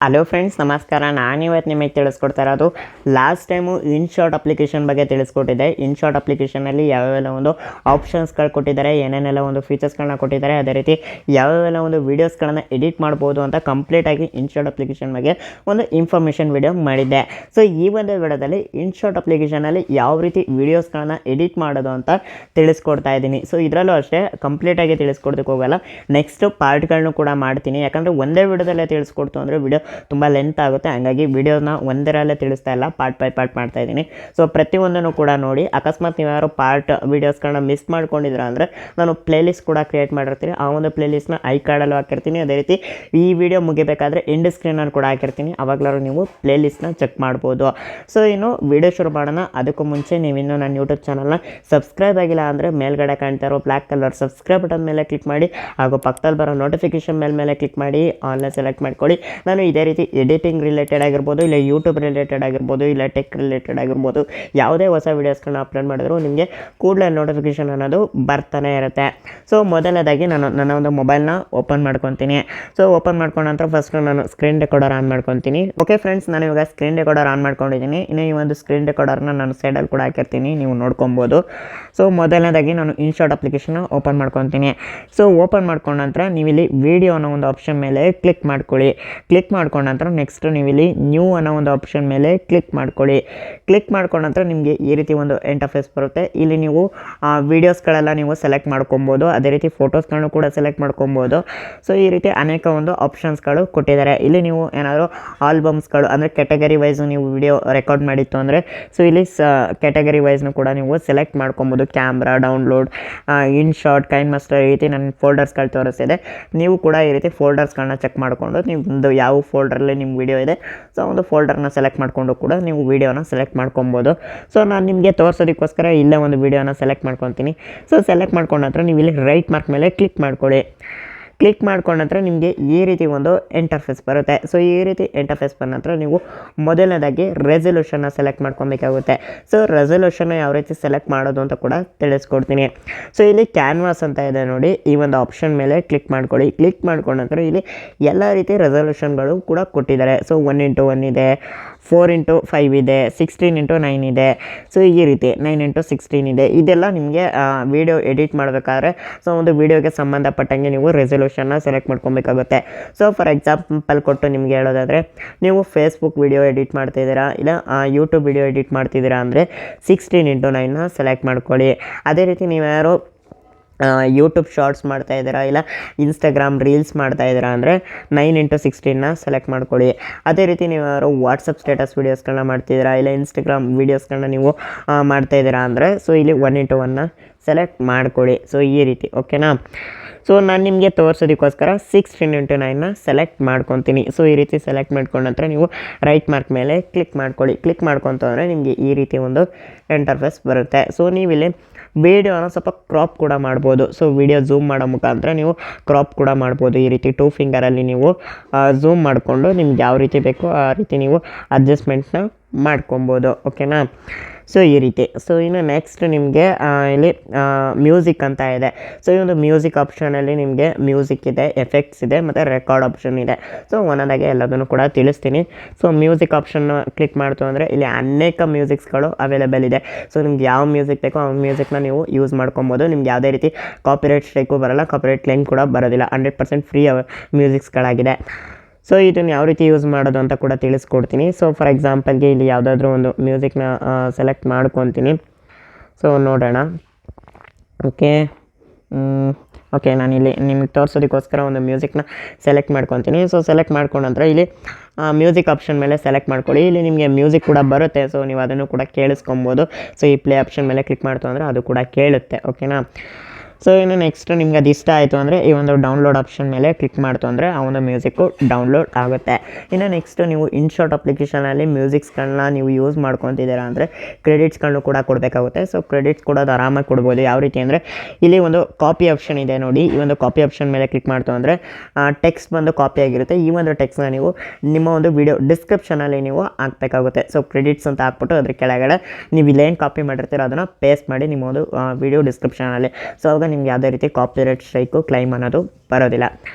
Hello friends, ನಮಸ್ಕಾರ. ನಾನಿವತ್ತು ನಿಮಗೆ ತಿಳಿಸ್ಕೊಡ್ತಾ ಇರೋದು ಲಾಸ್ಟ್ ಟೈಮು ಇನ್ಶಾಟ್ ಅಪ್ಲಿಕೇಶನ್ ಬಗ್ಗೆ ತಿಳಿಸ್ಕೊಟ್ಟಿದ್ದೆ. ಇನ್ಶಾಟ್ ಅಪ್ಲಿಕೇಶನಲ್ಲಿ ಯಾವ್ಯಾವೆಲ್ಲ ಒಂದು ಆಪ್ಷನ್ಸ್ಗಳು ಕೊಟ್ಟಿದ್ದಾರೆ, ಏನೇನೆಲ್ಲ ಒಂದು ಫೀಚರ್ಸ್ಗಳನ್ನ ಕೊಟ್ಟಿದ್ದಾರೆ, ಅದೇ ರೀತಿ ಯಾವ್ಯಾವೆಲ್ಲ ಒಂದು ವೀಡಿಯೋಸ್ಗಳನ್ನು ಎಡಿಟ್ ಮಾಡ್ಬೋದು ಅಂತ ಕಂಪ್ಲೀಟಾಗಿ ಇನ್ಶಾಟ್ ಅಪ್ಲಿಕೇಶನ್ ಬಗ್ಗೆ ಒಂದು ಇನ್ಫಾರ್ಮೇಷನ್ ವಿಡಿಯೋ ಮಾಡಿದ್ದೆ. ಸೊ ಈ ಒಂದು ವಿಡಿಯೋದಲ್ಲಿ ಇನ್ಶಾಟ್ ಅಪ್ಲಿಕೇಶನಲ್ಲಿ ಯಾವ ರೀತಿ ವೀಡಿಯೋಸ್ಗಳನ್ನ ಎಡಿಟ್ ಮಾಡೋದು ಅಂತ ತಿಳಿಸ್ಕೊಡ್ತಾ ಇದ್ದೀನಿ. ಸೊ ಇದರಲ್ಲೂ ಅಷ್ಟೇ ಕಂಪ್ಲೀಟಾಗಿ ತಿಳಿಸ್ಕೊಡ್ದಕ್ಕೆ ಹೋಗಲ್ಲ, ನೆಕ್ಸ್ಟ್ ಪಾರ್ಟ್ಗಳನ್ನು ಕೂಡ ಮಾಡ್ತೀನಿ. ಯಾಕಂದರೆ ಒಂದೇ ವಿಡಿಯೋದಲ್ಲೇ ತಿಳಿಸ್ಕೊಡ್ತು ಅಂದರೆ ವಿಡಿಯೋ ತುಂಬ ಲೆಂತ್ ಆಗುತ್ತೆ. ಹಾಗಾಗಿ ವಿಡಿಯೋನ ಒಂದರಲ್ಲೇ ತಿಳಿಸ್ತಾ ಇಲ್ಲ, ಪಾರ್ಟ್ ಬೈ ಪಾರ್ಟ್ ಮಾಡ್ತಾ ಇದ್ದೀನಿ. ಸೊ ಪ್ರತಿಯೊಂದನ್ನು ಕೂಡ ನೋಡಿ. ಅಕಸ್ಮಾತ್ ನೀವು ಯಾರು ಪಾರ್ಟ್ ವೀಡಿಯೋಸ್ಗಳನ್ನ ಮಿಸ್ ಮಾಡ್ಕೊಂಡಿದ್ದೀರಾ ಅಂದರೆ ನಾನು ಪ್ಲೇಲಿಸ್ಟ್ ಕೂಡ ಕ್ರಿಯೇಟ್ ಮಾಡಿರ್ತೀನಿ. ಆ ಒಂದು ಪ್ಲೇಲಿಸ್ಟ್ನ ಐ ಕಾರ್ಡಲ್ಲೂ ಹಾಕಿರ್ತೀನಿ. ಅದೇ ರೀತಿ ಈ ವಿಡಿಯೋ ಮುಗಿಬೇಕಾದ್ರೆ ಎಂಡ್ ಸ್ಕ್ರೀನಲ್ಲಿ ಕೂಡ ಹಾಕಿರ್ತೀನಿ. ಅವಾಗಲಾದ್ರು ನೀವು ಪ್ಲೇಲಿಸ್ಟ್ನ ಚೆಕ್ ಮಾಡ್ಬೋದು. ಸೊ ಇನ್ನು ವಿಡಿಯೋ ಶುರು ಮಾಡೋಣ. ಅದಕ್ಕೂ ಮುಂಚೆ ನೀವಿನ್ನೂ ನನ್ನ ಯೂಟ್ಯೂಬ್ ಚಾನಲ್ನ ಸಬ್ಸ್ಕ್ರೈಬ್ ಆಗಿಲ್ಲ ಅಂದರೆ ಮೇಲ್ಗಡೆ ಕಾಣ್ತಾ ಇರೋ ಬ್ಲ್ಯಾಕ್ ಕಲರ್ ಸಬ್ಸ್ಕ್ರೈಬ್ ಬಟನ್ ಮೇಲೆ ಕ್ಲಿಕ್ ಮಾಡಿ, ಹಾಗೂ ಪಕ್ಕದಲ್ಲಿ ಬರೋ ನೋಟಿಫಿಕೇಷನ್ ಮೇಲೆ ಕ್ಲಿಕ್ ಮಾಡಿ ಆನ್ಲೈನ್ ಸೆಲೆಕ್ಟ್ ಮಾಡ್ಕೊಳ್ಳಿ. ನಾನು ಇದೇ ರೀತಿ ಎಡಿಟಿಂಗ್ ರಿಲೇಟೆಡ್ ಆಗಿರ್ಬೋದು, ಇಲ್ಲ ಯೂಟ್ಯೂಬ್ ರಿಲೇಟೆಡ್ ಆಗಿರ್ಬೋದು, ಇಲ್ಲ ಟೆಕ್ ರಿಲೇಟೆಡ್ ಆಗಿರ್ಬೋದು, ಯಾವುದೇ ಹೊಸ ವೀಡಿಯೋಸ್ಗಳನ್ನ ಅಪ್ಲೋಡ್ ಮಾಡಿದ್ರು ನಿಮಗೆ ಕೂಡಲೇ ನೋಟಿಫಿಕೇಷನ್ ಅನ್ನೋದು ಬರ್ತಾನೆ ಇರುತ್ತೆ. ಸೊ ಮೊದಲನೇದಾಗಿ ನಾನು ನನ್ನ ಒಂದು ಮೊಬೈಲ್ನ ಓಪನ್ ಮಾಡ್ಕೊತೀನಿ. ಸೊ ಓಪನ್ ಮಾಡ್ಕೊಂಡ ನಂತರ ಫಸ್ಟ್ ನಾನು ಸ್ಕ್ರೀನ್ ರೆಕಾರ್ಡರ್ ಆನ್ ಮಾಡ್ಕೊತೀನಿ. ಓಕೆ ಫ್ರೆಂಡ್ಸ್, ನಾನು ಇವಾಗ ಸ್ಕ್ರೀನ್ ರೆಕಾರ್ಡರ್ ಆನ್ ಮಾಡ್ಕೊಂಡಿದ್ದೀನಿ. ಇನ್ನು ಈ ಒಂದು ಸ್ಕ್ರೀನ್ ರೆಕಾರ್ಡರ್ನ ನಾನು ಸೈಡಲ್ಲಿ ಕೂಡ ಹಾಕಿರ್ತೀನಿ, ನೀವು ನೋಡ್ಕೊಬೋದು. ಸೊ ಮೊದಲನೇದಾಗಿ ನಾನು ಇನ್ಶಾಟ್ ಅಪ್ಲಿಕೇಶನ್ನ ಓಪನ್ ಮಾಡ್ಕೊತೀನಿ. ಸೊ ಓಪನ್ ಮಾಡ್ಕೊಂಡ ನಂತರ ನೀವಿಲ್ಲಿ ವಿಡಿಯೋ ಅನ್ನೋ ಒಂದು ಆಪ್ಷನ್ ಮೇಲೆ ಕ್ಲಿಕ್ ಮಾಡ್ಕೊಳ್ಳಿ. ಕ್ಲಿಕ್ ಮಾಡ್ಕೊಂಡ ನಂತರ ನೆಕ್ಸ್ಟ್ ನೀವಿಲ್ಲಿ ನ್ಯೂ ಅನ್ನೋ ಒಂದು ಆಪ್ಷನ್ ಮೇಲೆ ಕ್ಲಿಕ್ ಮಾಡ್ಕೊಳ್ಳಿ. ಕ್ಲಿಕ್ ಮಾಡ್ಕೊಂಡ ನಂತರ ನಿಮಗೆ ಈ ರೀತಿ ಒಂದು ಇಂಟರ್ಫೇಸ್ ಬರುತ್ತೆ. ಇಲ್ಲಿ ನೀವು ವೀಡಿಯೋಸ್ಗಳೆಲ್ಲ ನೀವು ಸೆಲೆಕ್ಟ್ ಮಾಡ್ಕೊಬೋದು, ಅದೇ ರೀತಿ ಫೋಟೋಸ್ಗಳನ್ನು ಕೂಡ ಸೆಲೆಕ್ಟ್ ಮಾಡ್ಕೊಬೋದು. ಸೊ ಈ ರೀತಿ ಅನೇಕ ಒಂದು ಆಪ್ಷನ್ಸ್ಗಳು ಕೊಟ್ಟಿದ್ದಾರೆ. ಇಲ್ಲಿ ನೀವು ಏನಾದರೂ ಆಲ್ಬಮ್ಸ್ಗಳು ಅಂದರೆ ಕ್ಯಾಟಗರಿ ವೈಸ್ ನೀವು ವಿಡಿಯೋ ರೆಕಾರ್ಡ್ ಮಾಡಿತ್ತು ಅಂದರೆ ಸೊ ಇಲ್ಲಿ ಕ್ಯಾಟಗರಿ ವೈಸ್ನು ಕೂಡ ನೀವು ಸೆಲೆಕ್ಟ್ ಮಾಡ್ಕೊಬೋದು. ಕ್ಯಾಮ್ರಾ, ಡೌನ್ಲೋಡ್, ಇನ್ಶಾಟ್, ಕೈನ್ ಮಾಸ್ಟರ್, ಈ ರೀತಿ ನನ್ನ ಫೋಲ್ಡರ್ಸ್ಗಳು ತೋರಿಸ್ತಿದೆ. ನೀವು ಕೂಡ ಈ ರೀತಿ ಫೋಲ್ಡರ್ಸ್ಗಳನ್ನ ಚೆಕ್ ಮಾಡಿಕೊಂಡು ನಿಮ್ಮದು ಯಾವ ಫೋಲ್ಡರಲ್ಲಿ ನಿಮ್ಮ ವಿಡಿಯೋ ಇದೆ ಸೊ ಒಂದು ಫೋಲ್ಡರ್ನ ಸೆಲೆಕ್ಟ್ ಮಾಡಿಕೊಂಡು ಕೂಡ ನೀವು ವಿಡಿಯೋನ ಸೆಲೆಕ್ಟ್ ಮಾಡ್ಕೊಬೋದು. ಸೊ ನಾನು ನಿಮಗೆ ತೋರಿಸೋದಕ್ಕೋಸ್ಕರ ಇಲ್ಲೇ ಒಂದು ವಿಡಿಯೋನ ಸೆಲೆಕ್ಟ್ ಮಾಡ್ಕೊತೀನಿ. ಸೊ ಸೆಲೆಕ್ಟ್ ಮಾಡ್ಕೊಂಡ ನಂತರ ನೀವು ಇಲ್ಲಿ ರೈಟ್ ಮಾರ್ಕ್ ಮೇಲೆ ಕ್ಲಿಕ್ ಮಾಡ್ಕೊಳ್ಳಿ. ಕ್ಲಿಕ್ ಮಾಡ್ಕೊಂಡ ನಂತರ ನಿಮಗೆ ಈ ರೀತಿ ಒಂದು ಇಂಟರ್ಫೇಸ್ ಬರುತ್ತೆ. ಸೊ ಈ ರೀತಿ ಇಂಟರ್ಫೇಸ್ ಬಂದ ನಂತರ ನೀವು ಮೊದಲನೇದಾಗಿ ರೆಸಲ್ಯೂಷನ್ನ ಸೆಲೆಕ್ಟ್ ಮಾಡ್ಕೊಬೇಕಾಗುತ್ತೆ. ಸೊ ರೆಸಲ್ಯೂಷನ್ನ ಯಾವ ರೀತಿ ಸೆಲೆಕ್ಟ್ ಮಾಡೋದು ಅಂತ ಕೂಡ ತಿಳಿಸ್ಕೊಡ್ತೀನಿ. ಸೊ ಇಲ್ಲಿ ಕ್ಯಾನ್ವಾಸ್ ಅಂತ ಇದೆ ನೋಡಿ, ಈ ಒಂದು ಆಪ್ಷನ್ ಮೇಲೆ ಕ್ಲಿಕ್ ಮಾಡ್ಕೊಳ್ಳಿ. ಕ್ಲಿಕ್ ಮಾಡ್ಕೊಂಡ ನಂತರ ಇಲ್ಲಿ ಎಲ್ಲ ರೀತಿ ರೆಸಲ್ಯೂಷನ್ಗಳು ಕೂಡ ಕೊಟ್ಟಿದ್ದಾರೆ. ಸೊ 1:1 ಇದೆ, 4:5 ಇದೆ, 16:9 ಇದೆ. ಸೊ ಈ ರೀತಿ 9:16 ಇದೆ. ಇದೆಲ್ಲ ನಿಮಗೆ ವಿಡಿಯೋ ಎಡಿಟ್ ಮಾಡಬೇಕಾದ್ರೆ ಸೊ ಒಂದು ವಿಡಿಯೋಗೆ ಸಂಬಂಧಪಟ್ಟಂಗೆ ನೀವು ರೆಸಲ್ಯೂಷನ್ನ ಸೆಲೆಕ್ಟ್ ಮಾಡ್ಕೊಬೇಕಾಗುತ್ತೆ. ಸೊ ಫಾರ್ ಎಕ್ಸಾಂಪಲ್ ಕೊಟ್ಟು ನಿಮಗೆ ಹೇಳೋದಾದರೆ ನೀವು ಫೇಸ್ಬುಕ್ ವಿಡಿಯೋ ಎಡಿಟ್ ಮಾಡ್ತಿದ್ದೀರಾ, ಇಲ್ಲ ಯೂಟ್ಯೂಬ್ ವಿಡಿಯೋ ಎಡಿಟ್ ಮಾಡ್ತಿದ್ದೀರಾ ಅಂದರೆ 16:9ನ ಸೆಲೆಕ್ಟ್ ಮಾಡ್ಕೊಳ್ಳಿ. ಅದೇ ರೀತಿ ನೀವು ಯಾರು ಯೂಟ್ಯೂಬ್ ಶಾರ್ಟ್ಸ್ ಮಾಡ್ತಾಯಿದ್ದೀರಾ, ಇಲ್ಲ ಇನ್ಸ್ಟಾಗ್ರಾಮ್ ರೀಲ್ಸ್ ಮಾಡ್ತಾಯಿದ್ದೀರಾ ಅಂದರೆ 9:16ನ ಸೆಲೆಕ್ಟ್ ಮಾಡ್ಕೊಳ್ಳಿ. ಅದೇ ರೀತಿ ನೀವು ಯಾರು ವಾಟ್ಸಪ್ ಸ್ಟೇಟಸ್ ವೀಡಿಯೋಸ್ಗಳನ್ನ ಮಾಡ್ತಿದ್ದೀರಾ, ಇಲ್ಲ ಇನ್ಸ್ಟಾಗ್ರಾಮ್ ವೀಡಿಯೋಸ್ಗಳನ್ನ ನೀವು ಮಾಡ್ತಾಯಿದ್ದೀರಾ ಅಂದರೆ ಸೊ ಇಲ್ಲಿ 1:1ನ ಸೆಲೆಕ್ಟ್ ಮಾಡ್ಕೊಳ್ಳಿ. ಸೊ ಈ ರೀತಿ ಓಕೆನಾ. ಸೊ ನಾನು ನಿಮಗೆ ತೋರಿಸೋದಕ್ಕೋಸ್ಕರ 16:9ನ ಸೆಲೆಕ್ಟ್ ಮಾಡ್ಕೊತೀನಿ. ಸೊ ಈ ರೀತಿ ಸೆಲೆಕ್ಟ್ ಮಾಡ್ಕೊಂಡ ನಂತರ ನೀವು ರೈಟ್ ಮಾರ್ಕ್ ಮೇಲೆ ಕ್ಲಿಕ್ ಮಾಡ್ಕೊಳ್ಳಿ. ಕ್ಲಿಕ್ ಮಾಡ್ಕೊತಂದರೆ ನಿಮಗೆ ಈ ರೀತಿ ಒಂದು ಇಂಟರ್ಫೇಸ್ ಬರುತ್ತೆ. ಸೊ ನೀವಿಲ್ಲಿ ವಿಡಿಯೋನ ಸ್ವಲ್ಪ ಕ್ರಾಪ್ ಕೂಡ ಮಾಡ್ಬೋದು. ಸೊ ವಿಡಿಯೋ ಝೂಮ್ ಮಾಡೋ ಮುಖಾಂತರ ನೀವು ಕ್ರಾಪ್ ಕೂಡ ಮಾಡ್ಬೋದು. ಈ ರೀತಿ 2 ಫಿಂಗರಲ್ಲಿ ನೀವು ಝೂಮ್ ಮಾಡಿಕೊಂಡು ನಿಮ್ಗೆ ಯಾವ ರೀತಿ ಬೇಕೋ ಆ ರೀತಿ ನೀವು ಅಡ್ಜಸ್ಟ್ಮೆಂಟ್ನ ಮಾಡ್ಕೊಬೋದು. ಓಕೆನಾ. ಸೊ ಈ ರೀತಿ. ಸೊ ಇನ್ನು ನೆಕ್ಸ್ಟ್ ನಿಮಗೆ ಇಲ್ಲಿ ಮ್ಯೂಸಿಕ್ ಅಂತ ಇದೆ. ಸೊ ಈ ಒಂದು ಮ್ಯೂಸಿಕ್ ಆಪ್ಷನಲ್ಲಿ ನಿಮಗೆ ಮ್ಯೂಸಿಕ್ ಇದೆ, ಎಫೆಕ್ಟ್ಸ್ ಇದೆ, ಮತ್ತು ರೆಕಾರ್ಡ್ ಆಪ್ಷನ್ ಇದೆ. ಸೊ ಒಂದೊಂದಾಗೆ ಎಲ್ಲದನ್ನು ಕೂಡ ತಿಳಿಸ್ತೀನಿ. ಸೊ ಮ್ಯೂಸಿಕ್ ಆಪ್ಷನ್ನ ಕ್ಲಿಕ್ ಮಾಡ್ತು ಅಂದರೆ ಇಲ್ಲಿ ಅನೇಕ ಮ್ಯೂಸಿಕ್ಸ್ಗಳು ಅವೈಲೇಬಲ್ ಇದೆ. ಸೊ ನಿಮ್ಗೆ ಯಾವ ಮ್ಯೂಸಿಕ್ ಬೇಕೋ ಆ ಮ್ಯೂಸಿಕ್ನ ನೀವು ಯೂಸ್ ಮಾಡ್ಕೊಬೋದು. ನಿಮ್ಗೆ ಯಾವುದೇ ರೀತಿ ಕಾಪಿರೈಟ್ ಸ್ಟ್ರೈಕು ಬರೋಲ್ಲ, ಕಾಪಿರೈಟ್ ಕ್ಲೇಮ್ ಕೂಡ ಬರೋದಿಲ್ಲ. 100% ಫ್ರೀ ಮ್ಯೂಸಿಕ್ಸ್ಗಳಾಗಿದೆ. ಸೊ ಇದನ್ನು ಯಾವ ರೀತಿ ಯೂಸ್ ಮಾಡೋದು ಅಂತ ಕೂಡ ತಿಳಿಸ್ಕೊಡ್ತೀನಿ. ಸೊ ಫಾರ್ ಎಕ್ಸಾಂಪಲ್ಗೆ ಇಲ್ಲಿ ಯಾವುದಾದ್ರೂ ಒಂದು ಮ್ಯೂಸಿಕ್ನ ಸೆಲೆಕ್ಟ್ ಮಾಡ್ಕೊತೀನಿ. ಸೊ ನೋಡೋಣ. ಓಕೆ ನಾನಿಲ್ಲಿ ನಿಮಗೆ ತೋರಿಸೋದಕ್ಕೋಸ್ಕರ ಒಂದು ಮ್ಯೂಸಿಕ್ನ ಸೆಲೆಕ್ಟ್ ಮಾಡ್ಕೊತೀನಿ. ಸೊ ಸೆಲೆಕ್ಟ್ ಮಾಡ್ಕೊಂಡ ನಂತರ ಇಲ್ಲಿ ಮ್ಯೂಸಿಕ್ ಆಪ್ಷನ್ ಮೇಲೆ ಸೆಲೆಕ್ಟ್ ಮಾಡ್ಕೊಳ್ಳಿ. ಇಲ್ಲಿ ನಿಮಗೆ ಮ್ಯೂಸಿಕ್ ಕೂಡ ಬರುತ್ತೆ. ಸೊ ನೀವು ಅದನ್ನು ಕೂಡ ಕೇಳಿಸ್ಕೊಬೋದು. ಸೊ ಈ ಪ್ಲೇ ಆಪ್ಷನ್ ಮೇಲೆ ಕ್ಲಿಕ್ ಮಾಡ್ತು ಅಂದರೆ ಅದು ಕೂಡ ಕೇಳುತ್ತೆ. ಓಕೆನಾ. ಸೊ ಇನ್ನು ನೆಕ್ಸ್ಟ್ ನಿಮ್ಗೆ ಅದು ಇಷ್ಟ ಆಯಿತು ಅಂದರೆ ಈ ಒಂದು ಡೌನ್ಲೋಡ್ ಆಪ್ಷನ್ ಮೇಲೆ ಕ್ಲಿಕ್ ಮಾಡ್ತು ಅಂದರೆ ಆ ಒಂದು ಮ್ಯೂಸಿಕ್ಕು ಡೌನ್ಲೋಡ್ ಆಗುತ್ತೆ. ಇನ್ನು ನೆಕ್ಸ್ಟ್ ನೀವು ಇನ್ಶಾಟ್ ಅಪ್ಲಿಕೇಶನಲ್ಲಿ ಮ್ಯೂಸಿಕ್ಸ್ಗಳನ್ನ ನೀವು ಯೂಸ್ ಮಾಡ್ಕೊತಿದ್ದೀರಾ ಅಂದರೆ ಕ್ರೆಡಿಟ್ಸ್ಗಳನ್ನು ಕೂಡ ಕೊಡಬೇಕಾಗುತ್ತೆ. ಸೊ ಕ್ರೆಡಿಟ್ಸ್ ಕೊಡೋದು ಆರಾಮಾಗಿ ಕೊಡ್ಬೋದು. ಯಾವ ರೀತಿ ಅಂದರೆ ಇಲ್ಲಿ ಒಂದು ಕಾಪಿ ಆಪ್ಷನ್ ಇದೆ ನೋಡಿ, ಈ ಒಂದು ಕಾಪಿ ಆಪ್ಷನ್ ಮೇಲೆ ಕ್ಲಿಕ್ ಮಾಡ್ತು ಅಂದರೆ ಟೆಕ್ಸ್ಟ್ ಬಂದು ಕಾಪಿ ಆಗಿರುತ್ತೆ. ಈ ಒಂದು ಟೆಕ್ಸ್ಟ್ನ ನೀವು ನಿಮ್ಮ ಒಂದು ವಿಡಿಯೋ ಡಿಸ್ಕ್ರಿಪ್ಷನಲ್ಲಿ ನೀವು ಹಾಕಬೇಕಾಗುತ್ತೆ. ಸೊ ಕ್ರೆಡಿಟ್ಸ್ ಅಂತ ಹಾಕ್ಬಿಟ್ಟು ಅದ್ರ ಕೆಳಗಡೆ ನೀವು ಇಲ್ಲೇನು ಕಾಪಿ ಮಾಡಿರ್ತೀರೋ ಅದನ್ನು ಪೇಸ್ಟ್ ಮಾಡಿ ನಿಮ್ಮ ಒಂದು ವಿಡಿಯೋ ಡಿಸ್ಕ್ರಿಪ್ಷನಲ್ಲಿ. ಸೊ ಅವಾಗ ನಿಮ್ಗೆ ಯಾವುದೇ ರೀತಿ ಕಾಪಿರೈಟ್ ಸ್ಟ್ರೈಕು ಕ್ಲೈಮ್ ಅನ್ನೋದು ಬರೋದಿಲ್ಲ.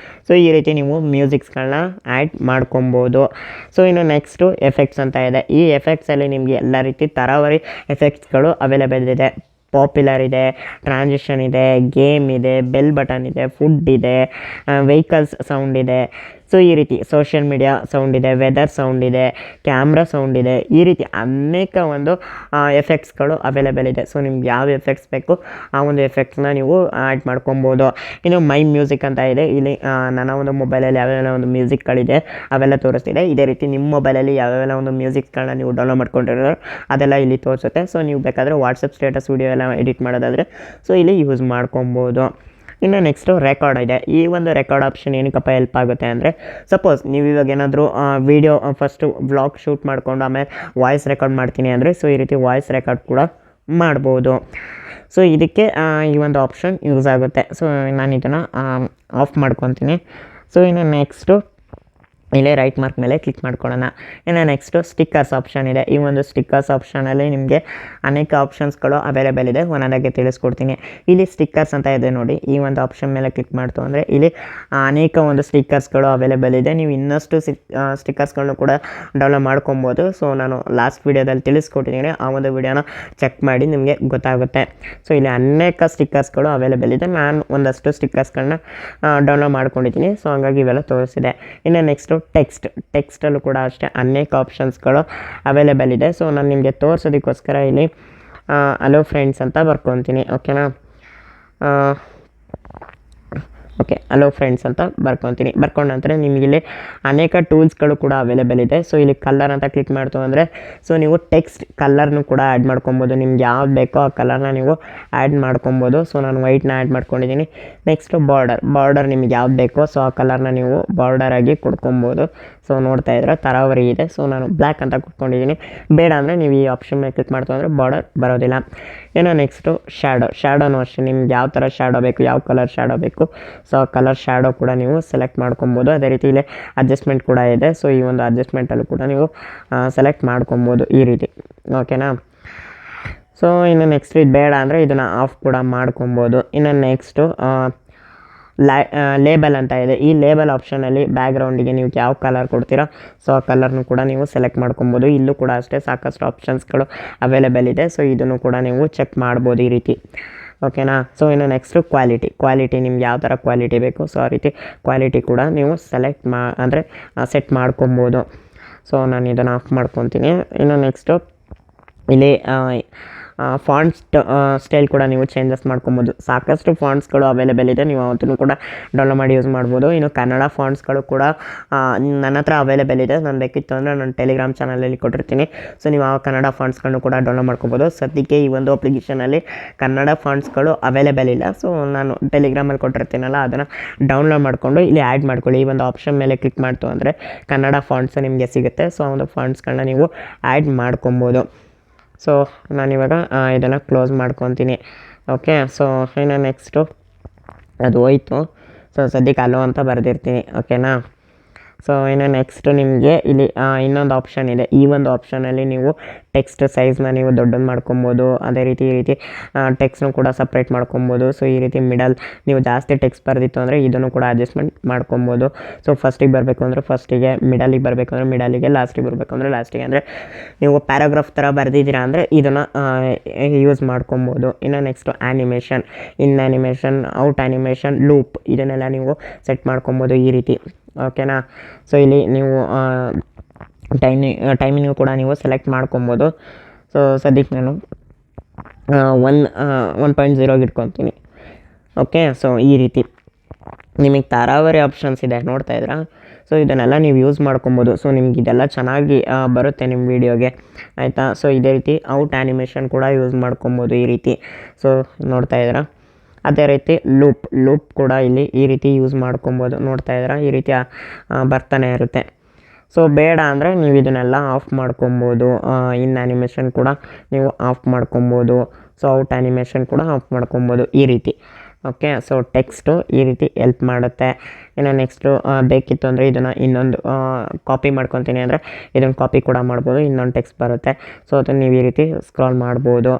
ಸೊ ಈ ರೀತಿ ನೀವು ಮ್ಯೂಸಿಕ್ಸ್ಗಳನ್ನ ಆ್ಯಡ್ ಮಾಡ್ಕೊಬೋದು. ಸೊ ಇನ್ನು ನೆಕ್ಸ್ಟು ಎಫೆಕ್ಟ್ಸ್ ಅಂತ ಇದೆ. ಈ ಎಫೆಕ್ಟ್ಸಲ್ಲಿ ನಿಮಗೆ ಎಲ್ಲ ರೀತಿ ತರಾವರಿ ಎಫೆಕ್ಟ್ಸ್ಗಳು ಅವೈಲೇಬಲ್ ಇದೆ. ಪಾಪ್ಯುಲರ್ ಇದೆ, ಟ್ರಾನ್ಸಿಷನ್ ಇದೆ, ಗೇಮ್ ಇದೆ, ಬೆಲ್ ಬಟನ್ ಇದೆ, ಫುಡ್ ಇದೆ, ವೆಹಿಕಲ್ಸ್ ಸೌಂಡ್ ಇದೆ. ಸೊ ಈ ರೀತಿ ಸೋಷಿಯಲ್ ಮೀಡಿಯಾ ಸೌಂಡ್ ಇದೆ, ವೆದರ್ ಸೌಂಡ್ ಇದೆ, ಕ್ಯಾಮ್ರಾ ಸೌಂಡ್ ಇದೆ. ಈ ರೀತಿ ಅನೇಕ ಒಂದು ಎಫೆಕ್ಟ್ಸ್ಗಳು ಅವೈಲೇಬಲ್ ಇದೆ. ಸೊ ನಿಮ್ಗೆ ಯಾವ ಎಫೆಕ್ಟ್ಸ್ ಬೇಕು ಆ ಒಂದು ಎಫೆಕ್ಟ್ಸ್ನ ನೀವು ಆ್ಯಡ್ ಮಾಡ್ಕೊಬೋದು. ಇನ್ನು ಮೈ ಮ್ಯೂಸಿಕ್ ಅಂತ ಇದೆ. ಇಲ್ಲಿ ನನ್ನ ಒಂದು ಮೊಬೈಲಲ್ಲಿ ಯಾವ್ಯಾವ ಒಂದು ಮ್ಯೂಸಿಕ್ಗಳಿದೆ ಅವೆಲ್ಲ ತೋರಿಸ್ತಿದೆ. ಇದೇ ರೀತಿ ನಿಮ್ಮ ಮೊಬೈಲಲ್ಲಿ ಯಾವ್ಯಾವ ಒಂದು ಮ್ಯೂಸಿಕ್ಸ್ಗಳನ್ನ ನೀವು ಡೌನ್ಲೋಡ್ ಮಾಡ್ಕೊಂಡಿರೋ ಅದೆಲ್ಲ ಇಲ್ಲಿ ತೋರಿಸುತ್ತೆ. ಸೊ ನೀವು ಬೇಕಾದರೆ ವಾಟ್ಸಪ್ ಸ್ಟೇಟಸ್ ವೀಡಿಯೋ ಎಲ್ಲ ಎಡಿಟ್ ಮಾಡೋದಾದರೆ ಸೊ ಇಲ್ಲಿ ಯೂಸ್ ಮಾಡ್ಕೊಬೋದು. ಇನ್ನು ನೆಕ್ಸ್ಟು ರೆಕಾರ್ಡ್ ಇದೆ. ಈ ಒಂದು ರೆಕಾರ್ಡ್ ಆಪ್ಷನ್ ಏನಕ್ಕಪ್ಪ ಹೆಲ್ಪ್ ಆಗುತ್ತೆ ಅಂದರೆ, ಸಪೋಸ್ ನೀವು ಇವಾಗ ಏನಾದರೂ ವೀಡಿಯೋ ಫಸ್ಟು ವ್ಲಾಗ್ ಶೂಟ್ ಮಾಡಿಕೊಂಡು ಆಮೇಲೆ ವಾಯ್ಸ್ ರೆಕಾರ್ಡ್ ಮಾಡ್ತೀನಿ ಅಂದರೆ ಸೊ ಈ ರೀತಿ ವಾಯ್ಸ್ ರೆಕಾರ್ಡ್ ಕೂಡ ಮಾಡ್ಬೋದು. ಸೊ ಇದಕ್ಕೆ ಈ ಒಂದು ಆಪ್ಷನ್ ಯೂಸ್ ಆಗುತ್ತೆ. ಸೊ ನಾನು ಇದನ್ನು ಆಫ್ ಮಾಡ್ಕೊತೀನಿ. ಸೊ ಇನ್ನು ನೆಕ್ಸ್ಟು ಇಲ್ಲೇ ರೈಟ್ ಮಾರ್ಕ್ ಮೇಲೆ ಕ್ಲಿಕ್ ಮಾಡ್ಕೊಳ್ಳೋಣ. ಇನ್ನು ನೆಕ್ಸ್ಟು ಸ್ಟಿಕ್ಕರ್ಸ್ ಆಪ್ಷನ್ ಇದೆ. ಈ ಒಂದು ಸ್ಟಿಕ್ಕರ್ಸ್ ಆಪ್ಷನಲ್ಲಿ ನಿಮಗೆ ಅನೇಕ ಆಪ್ಷನ್ಸ್ಗಳು ಅವೈಲೇಬಲ್ ಇದೆ. ಒಂದೊಂದಾಗಿ ತಿಳಿಸ್ಕೊಡ್ತೀನಿ. ಇಲ್ಲಿ ಸ್ಟಿಕ್ಕರ್ಸ್ ಅಂತ ಇದೆ ನೋಡಿ. ಈ ಒಂದು ಆಪ್ಷನ್ ಮೇಲೆ ಕ್ಲಿಕ್ ಮಾಡ್ತು ಅಂದರೆ ಇಲ್ಲಿ ಅನೇಕ ಒಂದು ಸ್ಟಿಕ್ಕರ್ಸ್ಗಳು ಅವೈಲೇಬಲ್ ಇದೆ. ನೀವು ಇನ್ನಷ್ಟು ಸ್ಟಿಕ್ಕರ್ಸ್ಗಳನ್ನು ಕೂಡ ಡೌನ್ಲೋಡ್ ಮಾಡ್ಕೊಬೋದು. ಸೊ ನಾನು ಲಾಸ್ಟ್ ವೀಡಿಯೋದಲ್ಲಿ ತಿಳಿಸ್ಕೊಟ್ಟಿದ್ದೀನಿ. ಆ ಒಂದು ವೀಡಿಯೋನ ಚೆಕ್ ಮಾಡಿ ನಿಮಗೆ ಗೊತ್ತಾಗುತ್ತೆ. ಸೊ ಇಲ್ಲಿ ಅನೇಕ ಸ್ಟಿಕ್ಕರ್ಸ್ಗಳು ಅವೈಲೇಬಲ್ ಇದೆ. ನಾನು ಒಂದಷ್ಟು ಸ್ಟಿಕ್ಕರ್ಸ್ಗಳನ್ನ ಡೌನ್ಲೋಡ್ ಮಾಡ್ಕೊಂಡಿದ್ದೀನಿ. ಸೊ ಹಂಗಾಗಿ ಇವೆಲ್ಲ ತೋರಿಸಿದೆ. ಇನ್ನು ನೆಕ್ಸ್ಟು ಟೆಕ್ಸ್ಟಲ್ಲೂ ಕೂಡ ಅಷ್ಟೇ ಅನೇಕ ಆಪ್ಷನ್ಸ್ಗಳು ಅವೈಲೇಬಲ್ ಇದೆ. ಸೊ ನಾನು ನಿಮಗೆ ತೋರಿಸೋದಕ್ಕೋಸ್ಕರ ಇಲ್ಲಿ ಹಲೋ ಫ್ರೆಂಡ್ಸ್ ಅಂತ ಬರ್ಕೊತೀನಿ. ಓಕೆನಾ? ಓಕೆ, ಹಲೋ ಫ್ರೆಂಡ್ಸ್ ಅಂತ ಬರ್ಕೊತೀನಿ. ಬರ್ಕೊಂಡ ನಂತರ ನಿಮಗಿಲ್ಲಿ ಅನೇಕ ಟೂಲ್ಸ್ಗಳು ಕೂಡ ಅವೈಲೇಬಲ್ ಇದೆ. ಸೊ ಇಲ್ಲಿ ಕಲರ್ ಅಂತ ಕ್ಲಿಕ್ ಮಾಡ್ತು ಅಂದರೆ ಸೊ ನೀವು ಟೆಕ್ಸ್ಟ್ ಕಲರ್ನು ಕೂಡ ಆ್ಯಡ್ ಮಾಡ್ಕೊಬೋದು. ನಿಮ್ಗೆ ಯಾವ್ದು ಬೇಕೋ ಆ ಕಲರ್ನ ನೀವು ಆ್ಯಡ್ ಮಾಡ್ಕೊಬೋದು. ಸೊ ನಾನು ವೈಟ್ನ ಆ್ಯಡ್ ಮಾಡ್ಕೊಂಡಿದ್ದೀನಿ. ನೆಕ್ಸ್ಟು ಬಾರ್ಡರ್ ನಿಮ್ಗೆ ಯಾವ್ದು ಬೇಕೋ ಸೊ ಆ ಕಲರ್ನ ನೀವು ಬಾರ್ಡರಾಗಿ ಕೊಡ್ಕೊಬೋದು. ಸೊ ನೋಡ್ತಾ ಇದ್ರೆ ತರಾವರಿ ಇದೆ. ಸೊ ನಾನು ಬ್ಲ್ಯಾಕ್ ಅಂತ ಕೊಟ್ಕೊಂಡಿದ್ದೀನಿ. ಬೇಡ ಅಂದರೆ ನೀವು ಈ ಆಪ್ಷನ್ ಮೇಲೆ ಕ್ಲಿಕ್ ಮಾಡ್ತು ಅಂದರೆ ಬಾರ್ಡರ್ ಬರೋದಿಲ್ಲ. ಏನೋ ನೆಕ್ಸ್ಟು ಶ್ಯಾಡೋನು ಅಷ್ಟೇ. ನಿಮ್ಗೆ ಯಾವ ಥರ ಶ್ಯಾಡೋ ಬೇಕು, ಯಾವ ಕಲರ್ ಶ್ಯಾಡೋ ಬೇಕು ಸೊ ಆ ಕಲರ್ ಶ್ಯಾಡೋ ಕೂಡ ನೀವು ಸೆಲೆಕ್ಟ್ ಮಾಡ್ಕೊಬೋದು. ಅದೇ ರೀತಿ ಇಲ್ಲಿ ಅಡ್ಜಸ್ಟ್ಮೆಂಟ್ ಕೂಡ ಇದೆ. ಸೊ ಈ ಒಂದು ಅಡ್ಜಸ್ಟ್ಮೆಂಟಲ್ಲೂ ಕೂಡ ನೀವು ಸೆಲೆಕ್ಟ್ ಮಾಡ್ಕೊಬೋದು ಈ ರೀತಿ. ಓಕೆನಾ? ಸೊ ಇನ್ನು ನೆಕ್ಸ್ಟ್ ಇದು ಬೇಡ ಅಂದರೆ ಇದನ್ನು ಆಫ್ ಕೂಡ ಮಾಡ್ಕೊಬೋದು. ಇನ್ನು ನೆಕ್ಸ್ಟು ಲೇಬಲ್ ಅಂತ ಇದೆ. ಈ ಲೇಬಲ್ ಆಪ್ಷನಲ್ಲಿ ಬ್ಯಾಕ್ಗ್ರೌಂಡಿಗೆ ನೀವು ಯಾವ ಕಲರ್ ಕೊಡ್ತೀರಾ ಸೊ ಆ ಕಲರ್ನು ಕೂಡ ನೀವು ಸೆಲೆಕ್ಟ್ ಮಾಡ್ಕೊಬೋದು. ಇಲ್ಲೂ ಕೂಡ ಅಷ್ಟೇ ಸಾಕಷ್ಟು ಆಪ್ಷನ್ಸ್ಗಳು ಅವೈಲೇಬಲ್ ಇದೆ. ಸೊ ಇದನ್ನು ಕೂಡ ನೀವು ಚೆಕ್ ಮಾಡ್ಬೋದು ಈ ರೀತಿ. ಓಕೆನಾ? ಸೊ ಇನ್ನು ನೆಕ್ಸ್ಟು ಕ್ವಾಲಿಟಿ ನಿಮ್ಗೆ ಯಾವ ಥರ ಕ್ವಾಲಿಟಿ ಬೇಕು ಸೊ ಆ ರೀತಿ ಕ್ವಾಲಿಟಿ ಕೂಡ ನೀವು ಸೆಲೆಕ್ಟ್ ಅಂದರೆ ಸೆಟ್ ಮಾಡ್ಕೊಬೋದು. ಸೊ ನಾನು ಇದನ್ನು ಆಫ್ ಮಾಡ್ಕೊತೀನಿ. ಇನ್ನು ನೆಕ್ಸ್ಟು ಇಲ್ಲಿ ಫಾಂಟ್ ಸ್ಟೈಲ್ ಕೂಡ ನೀವು ಚೇಂಜಸ್ ಮಾಡ್ಕೊಬೋದು. ಸಾಕಷ್ಟು ಫಾಂಟ್ಸ್ಗಳು ಅವೈಲೇಬಲ್ ಇದೆ. ನೀವು ಅವತ್ತೂ ಕೂಡ ಡೌನ್ಲೋಡ್ ಮಾಡಿ ಯೂಸ್ ಮಾಡ್ಬೋದು. ಇನ್ನು ಕನ್ನಡ ಫಾಂಟ್ಸ್ಗಳು ಕೂಡ ನನ್ನ ಹತ್ರ ಅವೈಲೇಬಲ್ ಇದೆ. ನಾನು ಬೇಕಿತ್ತು ಅಂದರೆ ನಾನು ಟೆಲಿಗ್ರಾಮ್ ಚಾನಲಲ್ಲಿ ಕೊಟ್ಟಿರ್ತೀನಿ. ಸೊ ನೀವು ಆ ಕನ್ನಡ ಫಾಂಟ್ಸ್ಗಳನ್ನು ಕೂಡ ಡೌನ್ಲೋಡ್ ಮಾಡ್ಕೊಬೋದು. ಸದ್ಯಕ್ಕೆ ಈ ಒಂದು ಅಪ್ಲಿಕೇಶನಲ್ಲಿ ಕನ್ನಡ ಫಾಂಟ್ಸ್ಗಳು ಅವೈಲೇಬಲ್ ಇಲ್ಲ. ಸೊ ನಾನು ಟೆಲಿಗ್ರಾಮಲ್ಲಿ ಕೊಟ್ಟಿರ್ತೀನಲ್ಲ ಅದನ್ನು ಡೌನ್ಲೋಡ್ ಮಾಡಿಕೊಂಡು ಇಲ್ಲಿ ಆ್ಯಡ್ ಮಾಡ್ಕೊಳ್ಳಿ. ಈ ಒಂದು ಆಪ್ಷನ್ ಮೇಲೆ ಕ್ಲಿಕ್ ಮಾಡ್ತು ಅಂದರೆ ಕನ್ನಡ ಫಾಂಟ್ಸ್ ನಿಮಗೆ ಸಿಗುತ್ತೆ. ಸೊ ಆ ಒಂದು ಫಾಂಟ್ಸ್ಗಳನ್ನ ನೀವು ಆ್ಯಡ್ ಮಾಡ್ಕೊಬೋದು. ಸೊ ನಾನಿವಾಗ ಇದನ್ನು ಕ್ಲೋಸ್ ಮಾಡ್ಕೊತೀನಿ. ಓಕೆ, ಸೊ ಇನ್ನು ನೆಕ್ಸ್ಟು ಅದು ಹೋಯ್ತು. ಸೊ ಸದ್ಯಕ್ಕೆ ಹಲೋ ಅಂತ ಬರೆದಿರ್ತೀನಿ. ಓಕೆನಾ? ಸೊ ಇನ್ನು ನೆಕ್ಸ್ಟು ನಿಮಗೆ ಇಲ್ಲಿ ಇನ್ನೊಂದು ಆಪ್ಷನ್ ಇದೆ. ಈ ಒಂದು ಆಪ್ಷನಲ್ಲಿ ನೀವು ಟೆಕ್ಸ್ಟ್ ಸೈಜ್ನ ನೀವು ದೊಡ್ಡದು ಮಾಡ್ಕೊಬೋದು. ಅದೇ ರೀತಿ ಈ ರೀತಿ ಟೆಕ್ಸ್ಟ್ನು ಕೂಡ ಸಪ್ರೇಟ್ ಮಾಡ್ಕೊಬೋದು. ಸೊ ಈ ರೀತಿ ಮಿಡಲ್ ನೀವು ಜಾಸ್ತಿ ಟೆಕ್ಸ್ಟ್ ಬರೆದಿತ್ತು ಅಂದರೆ ಇದನ್ನು ಕೂಡ ಅಡ್ಜಸ್ಟ್ಮೆಂಟ್ ಮಾಡ್ಕೊಬೋದು. ಸೊ ಫಸ್ಟಿಗೆ ಬರಬೇಕು ಅಂದರೆ ಫಸ್ಟಿಗೆ, ಮಿಡಲಿಗೆ ಬರಬೇಕು ಅಂದರೆ ಮಿಡಲಿಗೆ, ಲಾಸ್ಟಿಗೆ ಬರಬೇಕು ಅಂದರೆ ಲಾಸ್ಟಿಗೆ. ಅಂದರೆ ನೀವು ಪ್ಯಾರಾಗ್ರಾಫ್ ಥರ ಬರೆದಿದ್ದೀರಾ ಅಂದರೆ ಇದನ್ನು ಯೂಸ್ ಮಾಡ್ಕೊಬೋದು. ಇನ್ನು ನೆಕ್ಸ್ಟು ಆ್ಯನಿಮೇಷನ್, ಇನ್ ಆ್ಯನಿಮೇಷನ್, ಔಟ್ ಆ್ಯನಿಮೇಷನ್, ಲೂಪ್ ಇದನ್ನೆಲ್ಲ ನೀವು ಸೆಟ್ ಮಾಡ್ಕೊಬೋದು ಈ ರೀತಿ. ಓಕೆನಾ? ಸೊ ಇಲ್ಲಿ ನೀವು ಟೈಮಿಂಗು ಕೂಡ ನೀವು ಸೆಲೆಕ್ಟ್ ಮಾಡ್ಕೊಬೋದು. ಸೊ ಸದ್ಯಕ್ಕೆ ನಾನು 1.0 ಇಟ್ಕೊತೀನಿ. ಓಕೆ, ಸೊ ಈ ರೀತಿ ನಿಮಗೆ ತರಾವರಿ ಆಪ್ಷನ್ಸ್ ಇದೆ ನೋಡ್ತಾ ಇದ್ದೀರಾ. ಸೊ ಇದನ್ನೆಲ್ಲ ನೀವು ಯೂಸ್ ಮಾಡ್ಕೊಬೋದು. ಸೊ ನಿಮ್ಗೆ ಇದೆಲ್ಲ ಚೆನ್ನಾಗಿ ಬರುತ್ತೆ ನಿಮ್ಮ ವೀಡಿಯೋಗೆ, ಆಯಿತಾ? ಸೊ ಇದೇ ರೀತಿ ಔಟ್ ಆ್ಯನಿಮೇಷನ್ ಕೂಡ ಯೂಸ್ ಮಾಡ್ಕೊಬೋದು ಈ ರೀತಿ. ಸೊ ನೋಡ್ತಾ ಇದ್ದೀರಾ. ಅದೇ ರೀತಿ ಲೂಪ್ ಕೂಡ ಇಲ್ಲಿ ಈ ರೀತಿ ಯೂಸ್ ಮಾಡ್ಕೊಬೋದು. ನೋಡ್ತಾ ಇದ್ದೀರಾ, ಈ ರೀತಿ ಬರ್ತಾನೆ ಇರುತ್ತೆ. ಸೊ ಬೇಡ ಅಂದರೆ ನೀವು ಇದನ್ನೆಲ್ಲ ಆಫ್ ಮಾಡ್ಕೊಬೋದು. ಇನ್ ಆ್ಯನಿಮೇಷನ್ ಕೂಡ ನೀವು ಆಫ್ ಮಾಡ್ಕೊಬೋದು. ಸೊ ಔಟ್ ಆ್ಯನಿಮೇಷನ್ ಕೂಡ ಆಫ್ ಮಾಡ್ಕೊಬೋದು ಈ ರೀತಿ. ಓಕೆ. ಸೊ ಟೆಕ್ಸ್ಟು ಈ ರೀತಿ ಹೆಲ್ಪ್ ಮಾಡುತ್ತೆ. ಇನ್ನು ನೆಕ್ಸ್ಟು ಬೇಕಿತ್ತು ಅಂದರೆ ಇದನ್ನು ಇನ್ನೊಂದು ಕಾಪಿ ಮಾಡ್ಕೊತೀನಿ ಅಂದರೆ ಇದನ್ನು ಕಾಪಿ ಕೂಡ ಮಾಡ್ಬೋದು, ಇನ್ನೊಂದು ಟೆಕ್ಸ್ಟ್ ಬರುತ್ತೆ. ಸೊ ಅದನ್ನು ನೀವು ಈ ರೀತಿ ಸ್ಕ್ರಾಲ್ ಮಾಡ್ಬೋದು.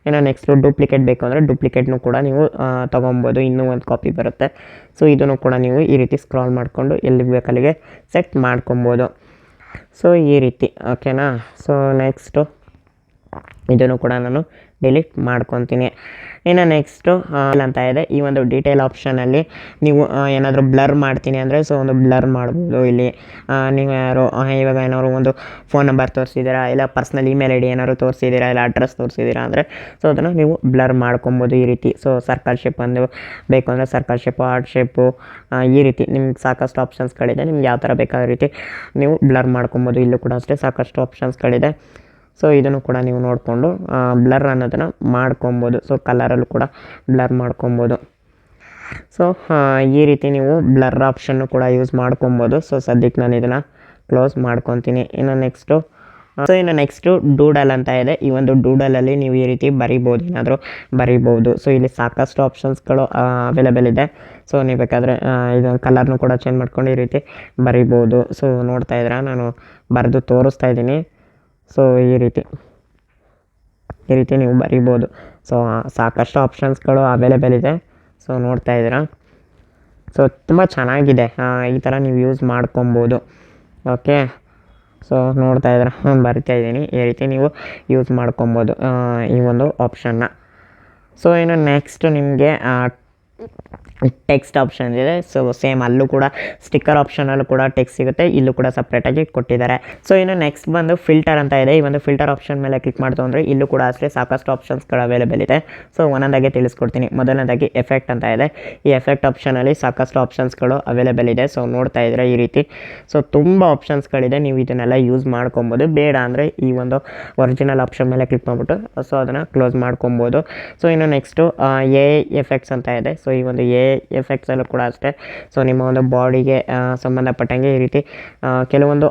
ಇನ್ನು ನೆಕ್ಸ್ಟು ಡೂಪ್ಲಿಕೇಟ್ ಬೇಕು ಅಂದರೆ ಡೂಪ್ಲಿಕೇಟ್ನು ಕೂಡ ನೀವು ತೊಗೊಬೋದು, ಇನ್ನೂ ಒಂದು ಕಾಪಿ ಬರುತ್ತೆ. ಸೊ ಇದನ್ನು ಕೂಡ ನೀವು ಈ ರೀತಿ ಸ್ಕ್ರಾಲ್ ಮಾಡಿಕೊಂಡು ಎಲ್ಲಿಗೆ ಬೇಕು ಅಲ್ಲಿಗೆ ಸೆಟ್ ಮಾಡ್ಕೊಬೋದು. ಸೊ ಈ ರೀತಿ ಓಕೆನಾ. ಸೊ ನೆಕ್ಸ್ಟು ಇದನ್ನು ಕೂಡ ನಾನು ಡಿಲೀಟ್ ಮಾಡ್ಕೊತೀನಿ. ಇನ್ನು ನೆಕ್ಸ್ಟು ಅಂತ ಇದೆ, ಈ ಒಂದು ಡೀಟೇಲ್ ಆಪ್ಷನಲ್ಲಿ ನೀವು ಏನಾದರೂ ಬ್ಲರ್ ಮಾಡ್ತೀನಿ ಅಂದರೆ ಸೊ ಒಂದು ಬ್ಲರ್ ಮಾಡ್ಬೋದು. ಇಲ್ಲಿ ನೀವು ಯಾರು ಇವಾಗ ಏನಾದ್ರು ಒಂದು ಫೋನ್ ನಂಬರ್ ತೋರಿಸಿದ್ದೀರಾ, ಇಲ್ಲ ಪರ್ಸ್ನಲ್ ಇಮೇಲ್ ಐ ಡಿ ಏನಾದ್ರು ತೋರಿಸಿದ್ದೀರಾ, ಇಲ್ಲ ಅಡ್ರೆಸ್ ತೋರಿಸಿದ್ದೀರಾ ಅಂದರೆ ಸೊ ಅದನ್ನು ನೀವು ಬ್ಲರ್ ಮಾಡ್ಕೊಬೋದು ಈ ರೀತಿ. ಸೊ ಸರ್ಕಲ್ ಶೇಪ್ ಒಂದು ಬೇಕು ಅಂದರೆ ಸರ್ಕಲ್ ಶೇಪು, ಹಾರ್ಟ್ ಶೇಪು, ಈ ರೀತಿ ನಿಮ್ಗೆ ಸಾಕಷ್ಟು ಆಪ್ಷನ್ಸ್ಗಳಿದೆ. ನಿಮ್ಗೆ ಯಾವ ಥರ ಬೇಕಾದ ರೀತಿ ನೀವು ಬ್ಲರ್ ಮಾಡ್ಕೊಬೋದು. ಇಲ್ಲೂ ಕೂಡ ಅಷ್ಟೇ ಸಾಕಷ್ಟು ಆಪ್ಷನ್ಸ್ಗಳಿದೆ. ಸೊ ಇದನ್ನು ಕೂಡ ನೀವು ನೋಡಿಕೊಂಡು ಬ್ಲರ್ ಅನ್ನೋದನ್ನು ಮಾಡ್ಕೊಬೋದು. ಸೊ ಕಲರಲ್ಲೂ ಕೂಡ ಬ್ಲರ್ ಮಾಡ್ಕೊಬೋದು. ಸೊ ಈ ರೀತಿ ನೀವು ಬ್ಲರ್ ಆಪ್ಷನ್ನು ಕೂಡ ಯೂಸ್ ಮಾಡ್ಕೊಬೋದು. ಸೊ ಸದ್ಯಕ್ಕೆ ನಾನು ಇದನ್ನು ಕ್ಲೋಸ್ ಮಾಡ್ಕೊತೀನಿ. ಇನ್ನು ನೆಕ್ಸ್ಟು ಡೂಡಲ್ ಅಂತ ಇದೆ. ಈ ಒಂದು ಡೂಡಲಲ್ಲಿ ನೀವು ಈ ರೀತಿ ಏನಾದರೂ ಬರಿಬೋದು. ಸೊ ಇಲ್ಲಿ ಸಾಕಷ್ಟು ಆಪ್ಷನ್ಸ್ಗಳು ಅವೈಲೇಬಲ್ ಇದೆ. ಸೊ ನೀವು ಬೇಕಾದರೆ ಇದನ್ನು ಕಲರ್ನು ಕೂಡ ಚೇಂಜ್ ಮಾಡ್ಕೊಂಡು ಈ ರೀತಿ ಬರಿಬೋದು. ಸೊ ನೋಡ್ತಾ ಇದ್ದೀರಾ, ನಾನು ಬರೆದು ತೋರಿಸ್ತಾ ಇದ್ದೀನಿ. ಸೊ ಈ ರೀತಿ ನೀವು ಬರಿಬೋದು. ಸೊ ಸಾಕಷ್ಟು ಆಪ್ಷನ್ಸ್ಗಳು ಅವೈಲೇಬಲ್ ಇದೆ. ಸೊ ನೋಡ್ತಾ ಇದ್ದೀರಾ, ಸೊ ತುಂಬ ಚೆನ್ನಾಗಿದೆ. ಈ ಥರ ನೀವು ಯೂಸ್ ಮಾಡ್ಕೊಬೋದು. ಓಕೆ. ಸೊ ನೋಡ್ತಾ ಇದ್ದೀರಾ, ನಾನು ಬರಿತಾ ಇದ್ದೀನಿ. ಈ ರೀತಿ ನೀವು ಯೂಸ್ ಮಾಡ್ಕೊಬೋದು ಈ ಒಂದು ಆಪ್ಷನ್ನ. ಸೊ ಇನ್ನು ನೆಕ್ಸ್ಟ್ ನಿಮಗೆ ಟೆಕ್ಸ್ಟ್ ಆಪ್ಷನ್ ಇದೆ. ಸೊ ಸೇಮ್ ಅಲ್ಲೂ ಕೂಡ ಸ್ಟಿಕ್ಕರ್ ಆಪ್ಷನಲ್ಲೂ ಕೂಡ ಟೆಕ್ಸ್ಟ್ ಸಿಗುತ್ತೆ, ಇಲ್ಲೂ ಕೂಡ ಸಪ್ರೇಟಾಗಿ ಕೊಟ್ಟಿದ್ದಾರೆ. ಸೊ ಇನ್ನು ನೆಕ್ಸ್ಟ್ ಬಂದು ಫಿಲ್ಟರ್ ಅಂತ ಇದೆ. ಈ ಒಂದು ಫಿಲ್ಟರ್ ಆಪ್ಷನ್ ಮೇಲೆ ಕ್ಲಿಕ್ ಮಾಡ್ತು ಅಂದರೆ ಇಲ್ಲೂ ಕೂಡ ಅಷ್ಟೇ ಸಾಕಷ್ಟು ಆಪ್ಷನ್ಸ್ಗಳು ಅವೈಲೇಬಲ್ ಇದೆ. ಸೊ ಒಂದೊಂದಾಗಿ ತಿಳಿಸ್ಕೊಡ್ತೀನಿ. ಮೊದಲನೇದಾಗಿ ಎಫೆಕ್ಟ್ ಅಂತ ಇದೆ. ಈ ಎಫೆಕ್ಟ್ ಆಪ್ಷನಲ್ಲಿ ಸಾಕಷ್ಟು ಆಪ್ಷನ್ಸ್ಗಳು ಅವೈಲೇಬಲ್ ಇದೆ. ಸೊ ನೋಡ್ತಾ ಇದ್ರೆ ಈ ರೀತಿ ಸೊ ತುಂಬ ಆಪ್ಷನ್ಸ್ಗಳಿದೆ. ನೀವು ಇದನ್ನೆಲ್ಲ ಯೂಸ್ ಮಾಡ್ಕೊಬೋದು. ಬೇಡ ಅಂದರೆ ಈ ಒಂದು ಒರಿಜಿನಲ್ ಆಪ್ಷನ್ ಮೇಲೆ ಕ್ಲಿಕ್ ಮಾಡಿಬಿಟ್ಟು ಸೊ ಅದನ್ನು ಕ್ಲೋಸ್ ಮಾಡ್ಕೊಬೋದು. ಸೊ ಇನ್ನು ನೆಕ್ಸ್ಟು ಎ ಎಫೆಕ್ಟ್ಸ್ ಅಂತ ಇದೆ. ಸೊ ಈ ಒಂದು ಎ ಎಫೆಕ್ಟ್ಸಲ್ಲೂ ಕೂಡ ಅಷ್ಟೇ ಸೊ ನಿಮ್ಮ ಒಂದು ಬಾಡಿಗೆ ಸಂಬಂಧಪಟ್ಟಂಗೆ ಈ ರೀತಿ ಕೆಲವೊಂದು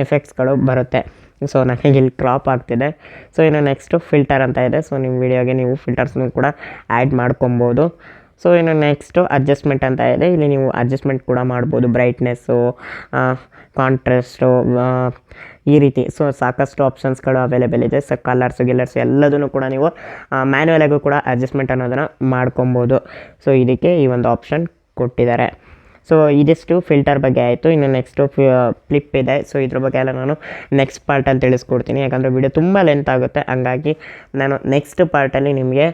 ಎಫೆಕ್ಟ್ಸ್ಗಳು ಬರುತ್ತೆ. ಸೊ ನನಗೆ ಇಲ್ಲಿ ಕ್ರಾಪ್ ಆಗ್ತಿದೆ. ಸೊ ಇನ್ನು ನೆಕ್ಸ್ಟು ಫಿಲ್ಟರ್ ಅಂತ ಇದೆ. ಸೊ ನಿಮ್ಮ ವಿಡಿಯೋಗೆ ನೀವು ಫಿಲ್ಟರ್ಸ್ನು ಕೂಡ ಆ್ಯಡ್ ಮಾಡ್ಕೊಬೋದು. ಸೊ ಇನ್ನು ನೆಕ್ಸ್ಟು ಅಡ್ಜಸ್ಟ್ಮೆಂಟ್ ಅಂತ ಇದೆ. ಇಲ್ಲಿ ನೀವು ಅಡ್ಜಸ್ಟ್ಮೆಂಟ್ ಕೂಡ ಮಾಡ್ಬೋದು, ಬ್ರೈಟ್ನೆಸ್ಸು, ಕಾಂಟ್ರಾಸ್ಟು, ಈ ರೀತಿ. ಸೊ ಸಾಕಷ್ಟು ಆಪ್ಷನ್ಸ್ಗಳು ಅವೈಲೇಬಲ್ ಇದೆ. ಸೊ ಗಿಲ್ಲರ್ಸು ಎಲ್ಲದನ್ನು ಕೂಡ ನೀವು ಮ್ಯಾನ್ಯುವಲಾಗೂ ಕೂಡ ಅಡ್ಜಸ್ಟ್ಮೆಂಟ್ ಅನ್ನೋದನ್ನು ಮಾಡ್ಕೊಬೋದು. ಸೊ ಇದಕ್ಕೆ ಈ ಒಂದು ಆಪ್ಷನ್ ಕೊಟ್ಟಿದ್ದಾರೆ. ಸೊ ಇದಿಷ್ಟು ಫಿಲ್ಟರ್ ಬಗ್ಗೆ ಆಯಿತು. ಇನ್ನು ನೆಕ್ಸ್ಟು ಫ್ಲಿಪ್ ಇದೆ. ಸೊ ಇದ್ರ ಬಗ್ಗೆ ಎಲ್ಲ ನಾನು ನೆಕ್ಸ್ಟ್ ಪಾರ್ಟಲ್ಲಿ ತಿಳಿಸ್ಕೊಡ್ತೀನಿ. ಯಾಕಂದರೆ ವಿಡಿಯೋ ತುಂಬ ಲೆಂತ್ ಆಗುತ್ತೆ. ಹಂಗಾಗಿ ನಾನು ನೆಕ್ಸ್ಟ್ ಪಾರ್ಟಲ್ಲಿ ನಿಮಗೆ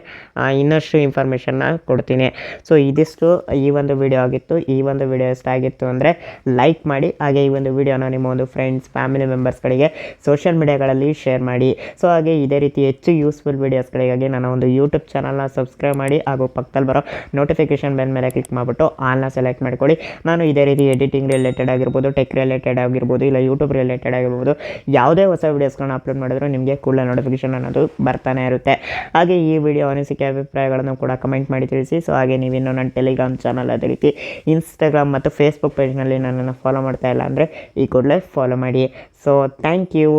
ಇನ್ನಷ್ಟು ಇನ್ಫಾರ್ಮೇಷನ್ನ ಕೊಡ್ತೀನಿ. ಸೊ ಇದಿಷ್ಟು ಈ ಒಂದು ವಿಡಿಯೋ ಆಗಿತ್ತು. ಈ ಒಂದು ವಿಡಿಯೋ ಇಷ್ಟ ಆಗಿತ್ತು ಅಂದರೆ ಲೈಕ್ ಮಾಡಿ. ಹಾಗೆ ಈ ಒಂದು ವಿಡಿಯೋನ ನಿಮ್ಮ ಒಂದು ಫ್ರೆಂಡ್ಸ್, ಫ್ಯಾಮಿಲಿ ಮೆಂಬರ್ಸ್ಗಳಿಗೆ ಸೋಷಿಯಲ್ ಮೀಡಿಯಾಗಳಲ್ಲಿ ಶೇರ್ ಮಾಡಿ. ಸೊ ಹಾಗೆ ಇದೇ ರೀತಿ ಹೆಚ್ಚು ಯೂಸ್ಫುಲ್ ವೀಡಿಯೋಸ್ಗಳಿಗಾಗಿ ನನ್ನ ಒಂದು ಯೂಟ್ಯೂಬ್ ಚಾನಲ್ನ ಸಬ್ಸ್ಕ್ರೈಬ್ ಮಾಡಿ. ಹಾಗೂ ಪಕ್ಕದಲ್ಲಿ ಬರೋ ನೋಟಿಫಿಕೇಷನ್ ಬೆಲ್ ಮೇಲೆ ಕ್ಲಿಕ್ ಮಾಡಿಬಿಟ್ಟು ಆಲ್ನ ಸೆಲೆಕ್ಟ್ ಮಾಡ್ಕೊಳ್ಳಿ. ನಾನು ಇದೇ ರೀತಿ ಎಡಿಟಿಂಗ್ ರಿಲೇಟೆಡ್ ಆಗಿರ್ಬೋದು, ಟೆಕ್ ರಿಲೇಟೆಡ್ ಆಗಿರ್ಬೋದು, ಇಲ್ಲ ಯೂಟ್ಯೂಬ್ ರಿಲೇಟೆಡ್ ಆಗಿರ್ಬೋದು, ಯಾವುದೇ ಹೊಸ ವೀಡಿಯೋಸ್ಗಳನ್ನ ಅಪ್ಲೋಡ್ ಮಾಡಿದ್ರು ನಿಮಗೆ ಕೂಡಲೇ ನೋಟಿಫಿಕೇಷನ್ ಅನ್ನೋದು ಬರ್ತಾನೆ ಇರುತ್ತೆ. ಹಾಗೆ ಈ ವಿಡಿಯೋ ಅನಿಸಿಕೆ ಅಭಿಪ್ರಾಯಗಳನ್ನು ಕೂಡ ಕಮೆಂಟ್ ಮಾಡಿ ತಿಳಿಸಿ. ಸೊ ಹಾಗೆ ನೀವಿನ್ನೂ ನನ್ನ ಟೆಲಿಗ್ರಾಮ್ ಚಾನಲ್, ಅದೇ ರೀತಿ ಇನ್ಸ್ಟಾಗ್ರಾಮ್ ಮತ್ತು ಫೇಸ್ಬುಕ್ ಪೇಜ್ನಲ್ಲಿ ನನ್ನನ್ನು ಫಾಲೋ ಮಾಡ್ತಾ ಇಲ್ಲ ಅಂದರೆ ಈ ಕೂಡಲೇ ಫಾಲೋ ಮಾಡಿ. So thank you.